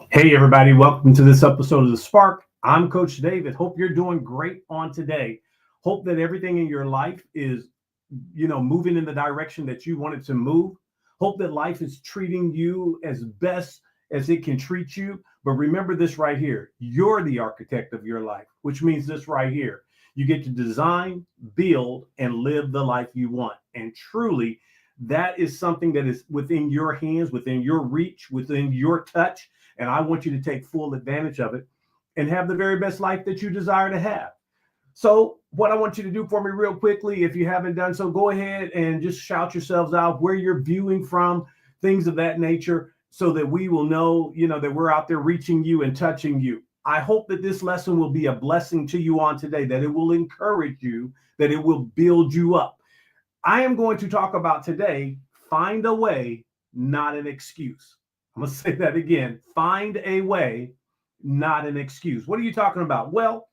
Hey, everybody. Welcome to this episode of The Spark. I'm Coach David. Hope you're doing great on today. Hope that everything in your life is, moving in the direction that you want it to move. Hope that life is treating you as best as it can treat you. But remember this right here. You're the architect of your life, which means this right here. You get to design, build, and live the life you want. And truly, that is something that is within your hands, within your reach, within your touch. And I want you to take full advantage of it and have the very best life that you desire to have. So what I want you to do for me real quickly, if you haven't done so, go ahead and just shout yourselves out where you're viewing from, things of that nature, so that we will know, that we're out there reaching you and touching you. I hope that this lesson will be a blessing to you on today, that it will encourage you, that it will build you up. I am going to talk about today, find a way, not an excuse. I'm going to say that again. Find a way, not an excuse. What are you talking about? Well,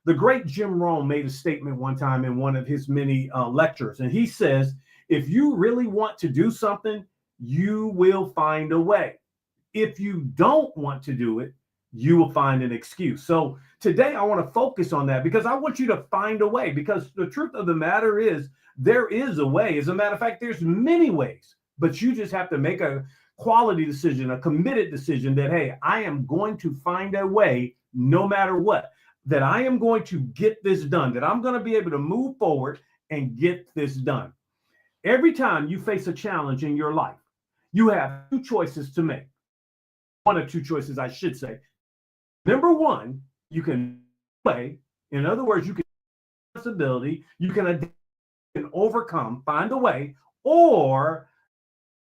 the great Jim Rohn made a statement one time in one of his many lectures, and he says, if you really want to do something, you will find a way. If you don't want to do it, you will find an excuse. So today I want to focus on that because I want you to find a way, because the truth of the matter is there is a way. As a matter of fact, there's many ways, but you just have to make a quality decision, a committed decision that, hey, I am going to find a way no matter what, that I am going to get this done, that I'm going to be able to move forward and get this done. Every time you face a challenge in your life, you have two choices to make. One or two choices, I should say. Number one, you can play. In other words, you can responsibility, you can overcome, find a way, or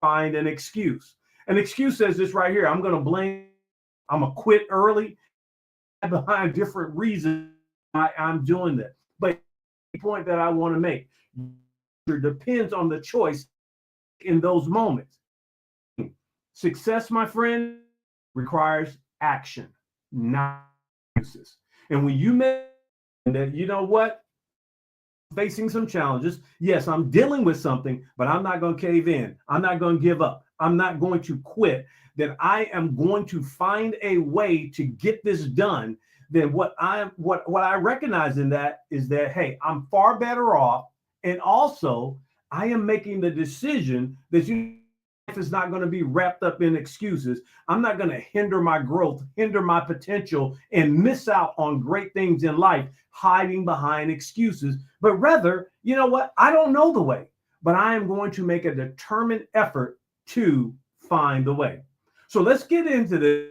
find an excuse. An excuse says this right here. I'm going to blame, I'm going to quit early, behind different reasons I'm doing this. But the point that I want to make depends on the choice in those moments. Success, my friend, requires action, not excuses. And when you make that, you know what? Facing some challenges. Yes, I'm dealing with something, but I'm not going to cave in. I'm not going to give up. I'm not going to quit. That I am going to find a way to get this done. Then what I recognize in that is that, hey, I'm far better off. And also I am making the decision that life is not going to be wrapped up in excuses. I'm not going to hinder my growth, hinder my potential, and miss out on great things in life hiding behind excuses. But rather, you know what? I don't know the way, but I am going to make a determined effort to find the way. So let's get into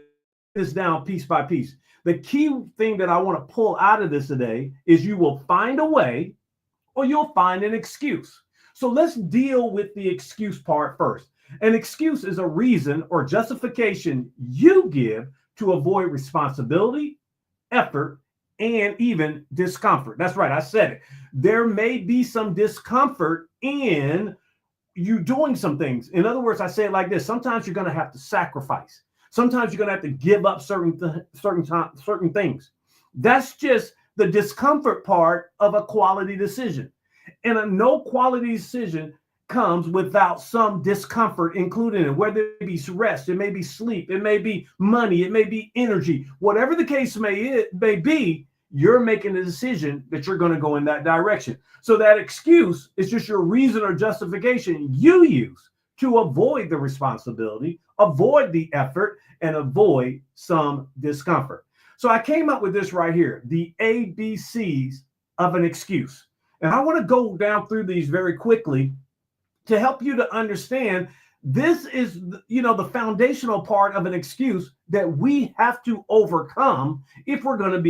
this down piece by piece. The key thing that I want to pull out of this today is you will find a way or you'll find an excuse. So let's deal with the excuse part first. An excuse is a reason or justification you give to avoid responsibility, effort, and even discomfort. That's right, I said it. There may be some discomfort in you doing some things. In other words, I say it like this. Sometimes you're going to have to sacrifice. Sometimes you're going to have to give up certain things. That's just the discomfort part of a quality decision. And a no quality decision comes without some discomfort included in it, whether it be rest, it may be sleep, it may be money, it may be energy, whatever the case may be, you're making a decision that you're going to go in that direction. So that excuse is just your reason or justification you use to avoid the responsibility, avoid the effort, and avoid some discomfort. So I came up with this right here, the ABCs of an excuse. And I want to go down through these very quickly to help you to understand this is, the foundational part of an excuse that we have to overcome if we're going to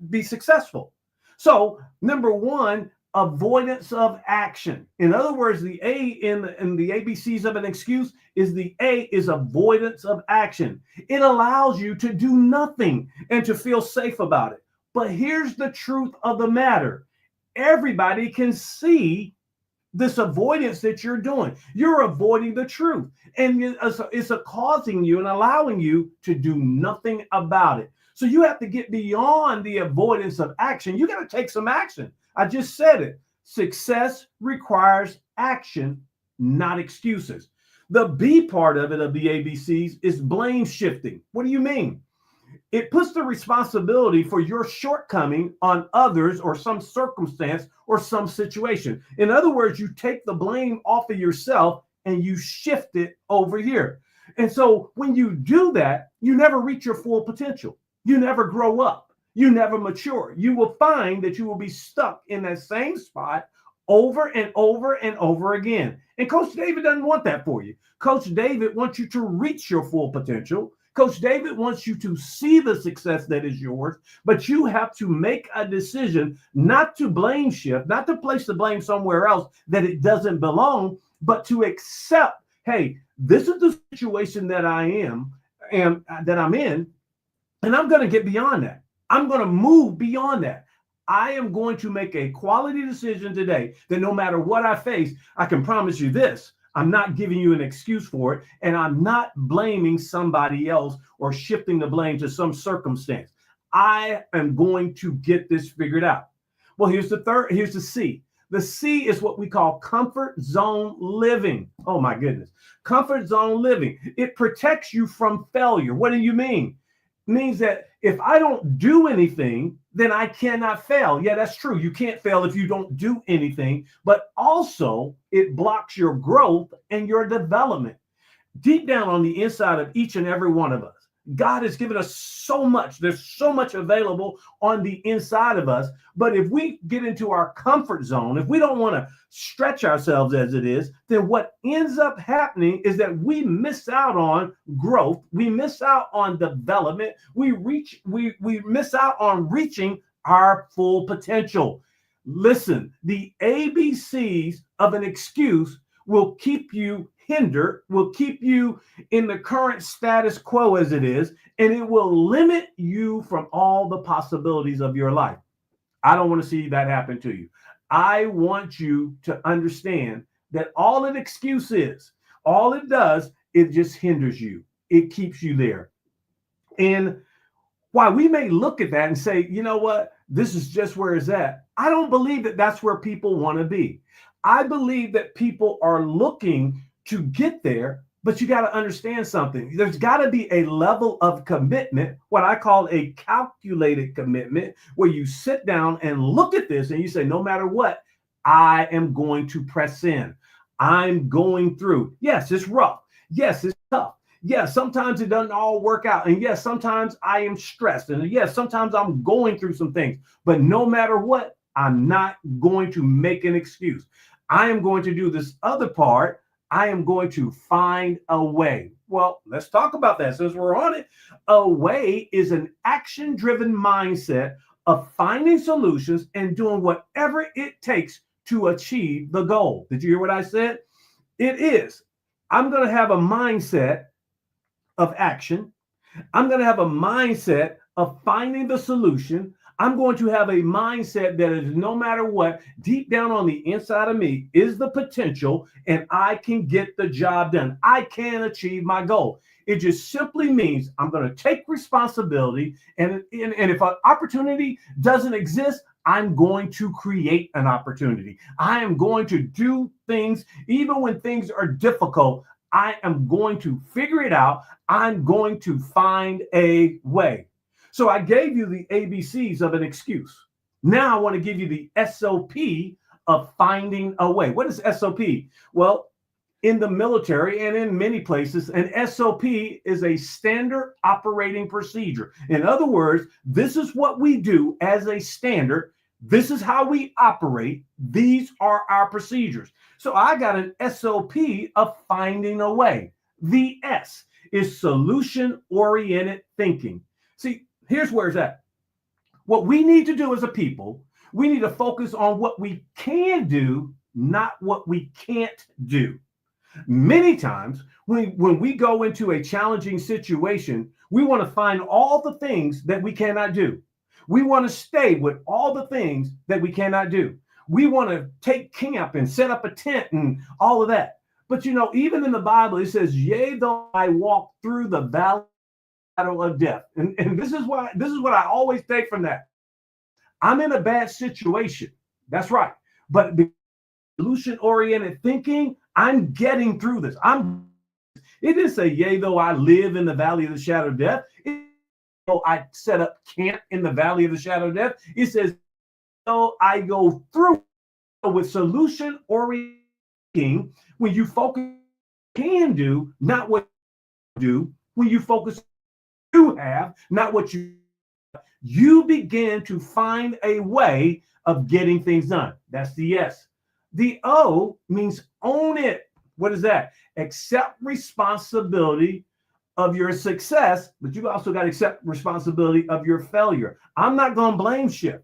be successful. So number one, avoidance of action. In other words, the A in the ABCs of an excuse is the A is avoidance of action. It allows you to do nothing and to feel safe about it. But here's the truth of the matter. Everybody can see this avoidance that you're doing. You're avoiding the truth. And it's causing you and allowing you to do nothing about it. So you have to get beyond the avoidance of action. You got to take some action. I just said it. Success requires action, not excuses. The B part of it, of the ABCs, is blame shifting. What do you mean? It puts the responsibility for your shortcoming on others or some circumstance or some situation. In other words, you take the blame off of yourself and you shift it over here. And so when you do that, you never reach your full potential. You never grow up. You never mature. You will find that you will be stuck in that same spot over and over and over again. And Coach David doesn't want that for you. Coach David wants you to reach your full potential. Coach David wants you to see the success that is yours, but you have to make a decision not to blame shift, not to place the blame somewhere else that it doesn't belong, but to accept, hey, this is the situation that I'm in, and I'm going to get beyond that. I'm going to move beyond that. I am going to make a quality decision today that no matter what I face, I can promise you this. I'm not giving you an excuse for it, and I'm not blaming somebody else or shifting the blame to some circumstance. I am going to get this figured out. Well, here's the C. The C is what we call comfort zone living. Oh my goodness. Comfort zone living. It protects you from failure. What do you mean? It means that if I don't do anything, then I cannot fail. Yeah, that's true. You can't fail if you don't do anything, but also it blocks your growth and your development. Deep down on the inside of each and every one of us, God has given us so much. There's so much available on the inside of us. But if we get into our comfort zone, if we don't want to stretch ourselves as it is, then what ends up happening is that we miss out on growth. We miss out on development. We miss out on reaching our full potential. Listen, the ABCs of an excuse will keep you hindered, will keep you in the current status quo as it is, and it will limit you from all the possibilities of your life. I don't want to see that happen to you. I want you to understand that all an excuse is, all it does, it just hinders you. It keeps you there. And while we may look at that and say, you know what, this is just where it's at, I don't believe that that's where people want to be. I believe that people are looking to get there, but you got to understand something. There's got to be a level of commitment, what I call a calculated commitment, where you sit down and look at this and you say, no matter what, I am going to press in. I'm going through. Yes, it's rough. Yes, it's tough. Yes, sometimes it doesn't all work out. And yes, sometimes I am stressed. And yes, sometimes I'm going through some things. But no matter what, I'm not going to make an excuse. I am going to do this other part. I am going to find a way. Well, let's talk about that since we're on it. A way is an action-driven mindset of finding solutions and doing whatever it takes to achieve the goal. Did you hear what I said? It is. I'm going to have a mindset of action. I'm going to have a mindset of finding the solution. I'm going to have a mindset that is, no matter what, deep down on the inside of me is the potential, and I can get the job done. I can achieve my goal. It just simply means I'm going to take responsibility, and if an opportunity doesn't exist, I'm going to create an opportunity. I am going to do things, even when things are difficult. I am going to figure it out. I'm going to find a way. So I gave you the ABCs of an excuse. Now I want to give you the SOP of finding a way. What is SOP? Well, in the military and in many places, an SOP is a standard operating procedure. In other words, this is what we do as a standard. This is how we operate. These are our procedures. So I got an SOP of finding a way. The S is solution-oriented thinking. See, here's where it's at. What we need to do as a people, we need to focus on what we can do, not what we can't do. Many times when we go into a challenging situation, we want to find all the things that we cannot do. We want to stay with all the things that we cannot do. We want to take camp and set up a tent and all of that. But even in the Bible, it says, yea, though I walk through the valley of death. And this is what I always take from that. I'm in a bad situation. That's right. But solution-oriented thinking, I'm getting through this. It didn't say, yea, though I live in the valley of the shadow of death. Though I set up camp in the valley of the shadow of death. It says, though I go through with solution-oriented thinking, when you focus can do, not what you do, when you focus you have, not what you begin to find a way of getting things done. That's the S. The O means own it. What is that? Accept responsibility of your success, but you also got to accept responsibility of your failure. I'm not going to blame shit.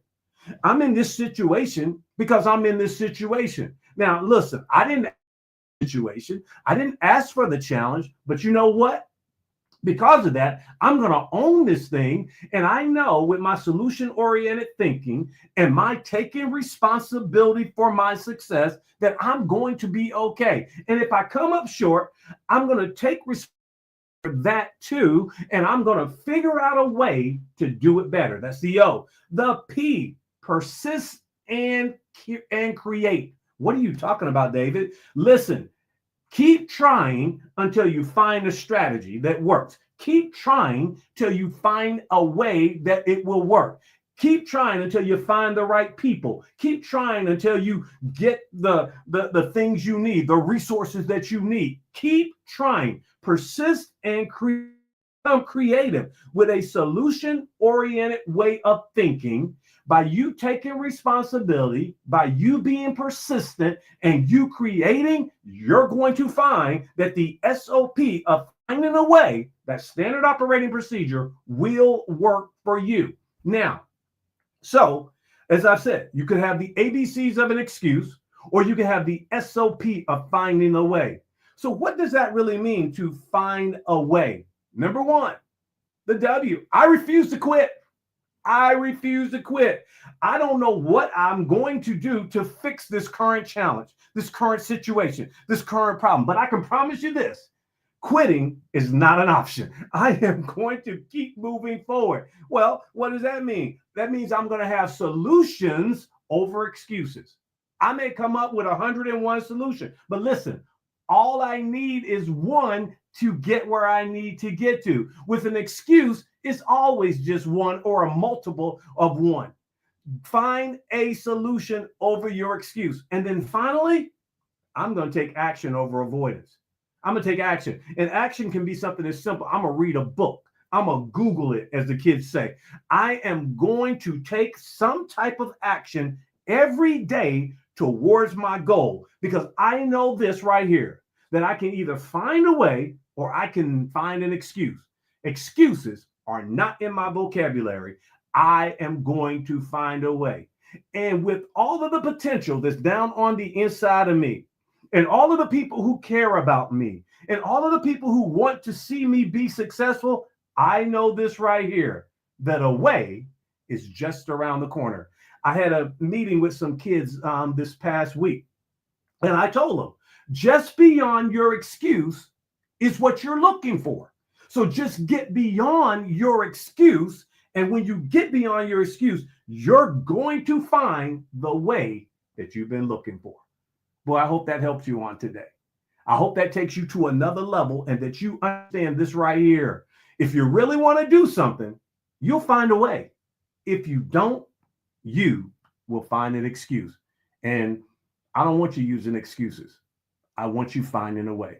I'm in this situation because I'm in this situation. Now, listen, I didn't ask for the challenge, but you know what? Because of that, I'm going to own this thing. And I know with my solution-oriented thinking and my taking responsibility for my success that I'm going to be okay. And if I come up short, I'm going to take responsibility for that too. And I'm going to figure out a way to do it better. That's the O. The P, persist and create. What are you talking about, David? Listen. Keep trying until you find a strategy that works. Keep trying till you find a way that it will work. Keep trying until you find the right people. Keep trying until you get the things you need, the resources that you need. Keep trying. Persist and become creative with a solution-oriented way of thinking. By you taking responsibility, by you being persistent and you creating, you're going to find that the SOP of finding a way, that standard operating procedure, will work for you. Now, so as I've said, you could have the ABCs of an excuse, or you can have the SOP of finding a way. So what does that really mean, to find a way? Number one, the W. I refuse to quit. I refuse to quit. I don't know what I'm going to do to fix this current challenge, this current situation, this current problem. But I can promise you this: quitting is not an option. I am going to keep moving forward. Well, what does that mean? That means I'm going to have solutions over excuses. I may come up with 101 solutions, but listen, all I need is one to get where I need to get to. With an excuse, it's always just one or a multiple of one. Find a solution over your excuse. And then finally, I'm going to take action over avoidance. I'm going to take action. And action can be something as simple. I'm going to read a book. I'm going to Google it, as the kids say. I am going to take some type of action every day towards my goal, because I know this right here, that I can either find a way or I can find an excuse. Excuses are not in my vocabulary. I am going to find a way. And with all of the potential that's down on the inside of me, and all of the people who care about me, and all of the people who want to see me be successful, I know this right here, that a way is just around the corner. I had a meeting with some kids this past week, and I told them, just beyond your excuse is what you're looking for. So just get beyond your excuse. And when you get beyond your excuse, you're going to find the way that you've been looking for. Boy, I hope that helps you on today. I hope that takes you to another level and that you understand this right here. If you really want to do something, you'll find a way. If you don't, you will find an excuse. And I don't want you using excuses. I want you finding a way.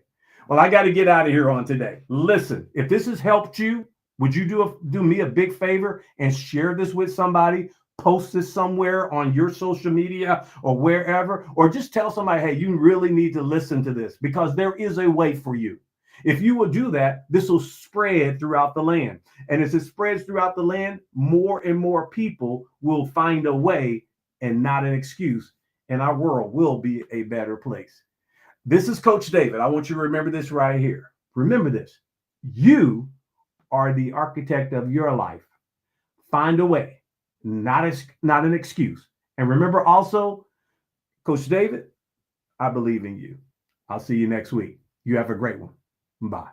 Well, I got to get out of here on today. Listen, if this has helped you, would you do me a big favor and share this with somebody? Post this somewhere on your social media or wherever, or just tell somebody, hey, you really need to listen to this, because there is a way for you. If you will do that, this will spread throughout the land. And as it spreads throughout the land, more and more people will find a way and not an excuse. and our world will be a better place. This is Coach David. I want you to remember this right here. Remember this. You are the architect of your life. Find a way, not an excuse. And remember also, Coach David, I believe in you. I'll see you next week. You have a great one. Bye.